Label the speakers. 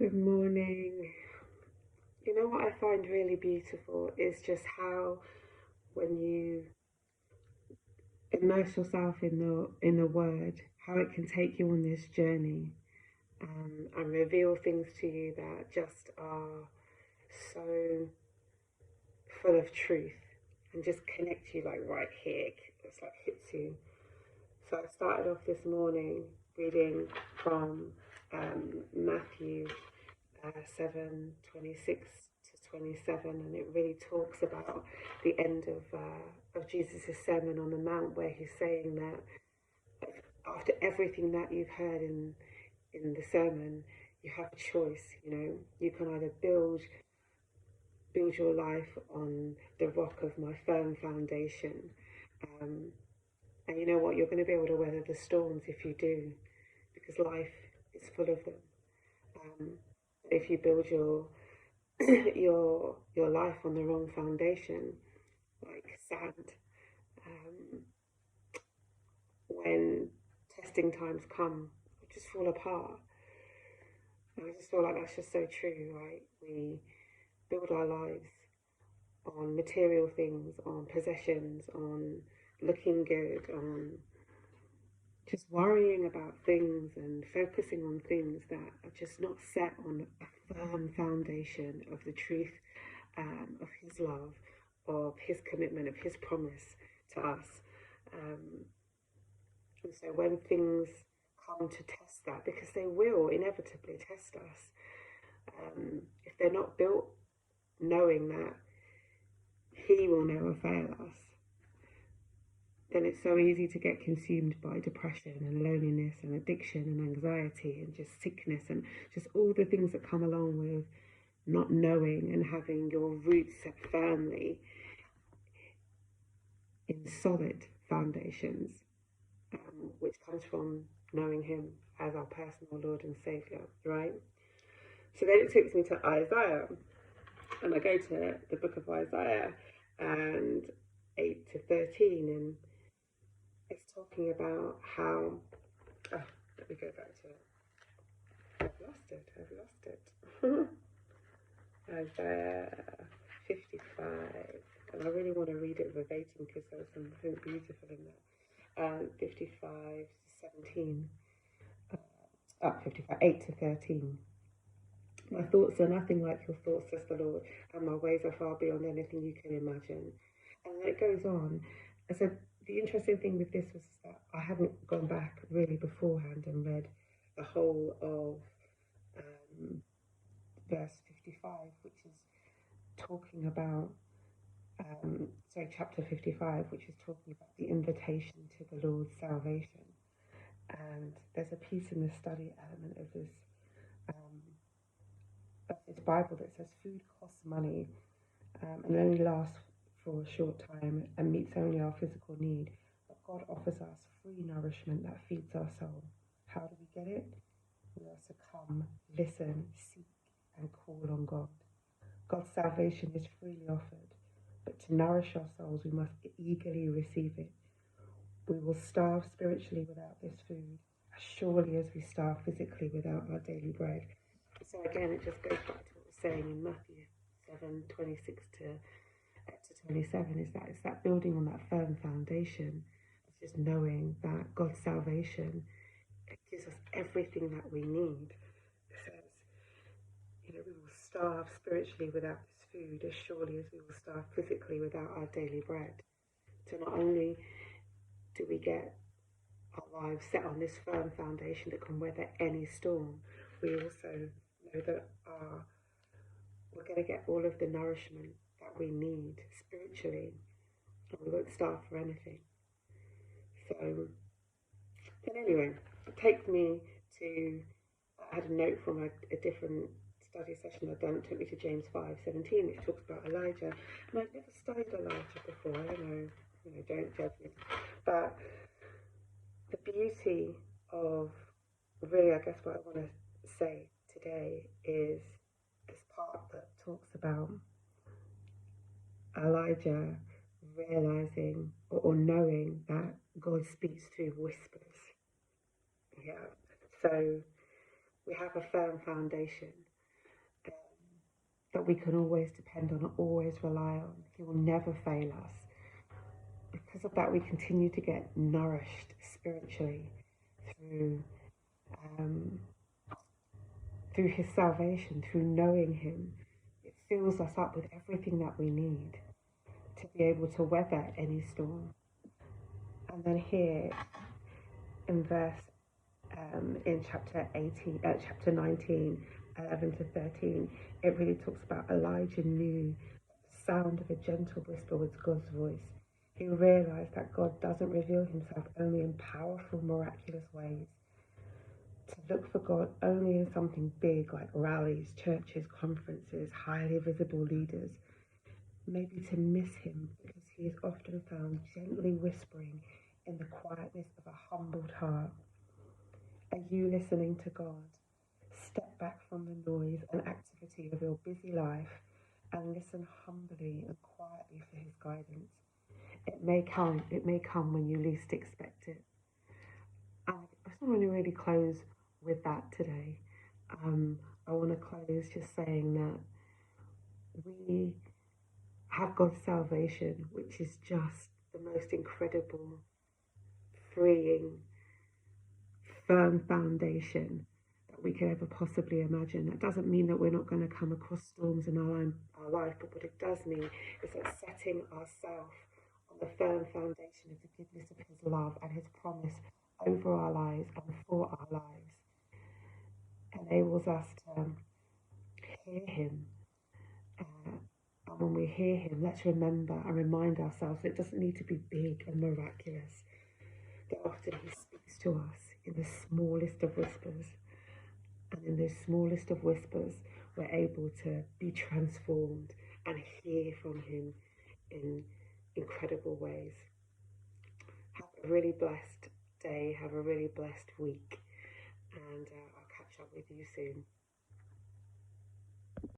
Speaker 1: Good morning. You know what I find really beautiful is just how when you immerse yourself in the word, how it can take you on this journey and reveal things to you that just are so full of truth and just connect you like right here. It's like hits you. So I started off this morning reading from Matthew 7:26 to 27, and it really talks about the end of Jesus' Sermon on the Mount, where he's saying that after everything that you've heard in the sermon, you have a choice. You can either build your life on the rock of my firm foundation, um, and you know what, you're going to be able to weather the storms if you do, because life is full of them. Um, if you build your life on the wrong foundation, like sand, um, when testing times come, you just fall apart. And I just feel like that's just so true, right? We build our lives on material things, on possessions, on looking good, on just worrying about things and focusing on things that are just not set on a firm foundation of the truth, of His love, of His commitment, of His promise to us. And so when things come to test that, because they will inevitably test us, if they're not built knowing that He will never fail us, then it's so easy to get consumed by depression and loneliness and addiction and anxiety and just sickness and just all the things that come along with not knowing and having your roots set firmly in solid foundations, which comes from knowing Him as our personal Lord and Saviour, right? So then it takes me to Isaiah, and I go to the book of Isaiah and 8 to 13, and it's talking about how, let me go back to it. I've lost it. Isaiah 55, and I really want to read it verbatim because there's something beautiful in that. 55 to 17, 55, 8 to 13. My thoughts are nothing like your thoughts, says the Lord, and my ways are far beyond anything you can imagine. And then it goes on. And so the interesting thing with this was that I hadn't gone back really beforehand and read the whole of verse 55, which is talking about, chapter 55, which is talking about the invitation to the Lord's salvation. And there's a piece in the study element of this Bible that says food costs money and only lasts for a short time and meets only our physical need. But God offers us free nourishment that feeds our soul. How do we get it? We are to come, listen, seek, and call on God. God's salvation is freely offered, but to nourish our souls, we must eagerly receive it. We will starve spiritually without this food, as surely as we starve physically without our daily bread. So again, it just goes back to what we're saying in Matthew 7:26 to 27, is that it's that building on that firm foundation. It's just knowing that God's salvation gives us everything that we need. It says, we will starve spiritually without this food as surely as we will starve physically without our daily bread. So not only do we get our lives set on this firm foundation that can weather any storm, we also know that we're going to get all of the nourishment that we need spiritually, and we won't starve for anything. So, then anyway, it takes me to, I had a note from a different study session I'd done. It took me to James 5:17, which talks about Elijah, and I've never studied Elijah before. I don't know, don't judge me, but the beauty of, really, I guess what I want to say today is this part that talks about Elijah realizing or knowing that God speaks through whispers. Yeah. So we have a firm foundation, that we can always depend on, always rely on. He will never fail us. Because of that, we continue to get nourished spiritually through um, through His salvation, through knowing Him. It fills us up with everything that we need to be able to weather any storm. And then here in in chapter 19, 11 to 13, it really talks about Elijah knew the sound of a gentle whisper was God's voice. He realized that God doesn't reveal Himself only in powerful, miraculous ways. To look for God only in something big like rallies, churches, conferences, highly visible leaders. Maybe to miss Him because He is often found gently whispering in the quietness of a humbled heart. Are you listening to God? Step back from the noise and activity of your busy life and listen humbly and quietly for His guidance. It may come when you least expect it. And I just want to really close with that today. I want to close just saying that we have God's salvation, which is just the most incredible, freeing, firm foundation that we could ever possibly imagine. That doesn't mean that we're not going to come across storms in our life, but what it does mean is that setting ourselves on the firm foundation of the goodness of His love and His promise over our lives and for our lives enables us to hear Him. And when we hear Him, let's remember and remind ourselves that it doesn't need to be big and miraculous. That often He speaks to us in the smallest of whispers. And in those smallest of whispers, we're able to be transformed and hear from Him in incredible ways. Have a really blessed day. Have a really blessed week. And I'll catch up with you soon.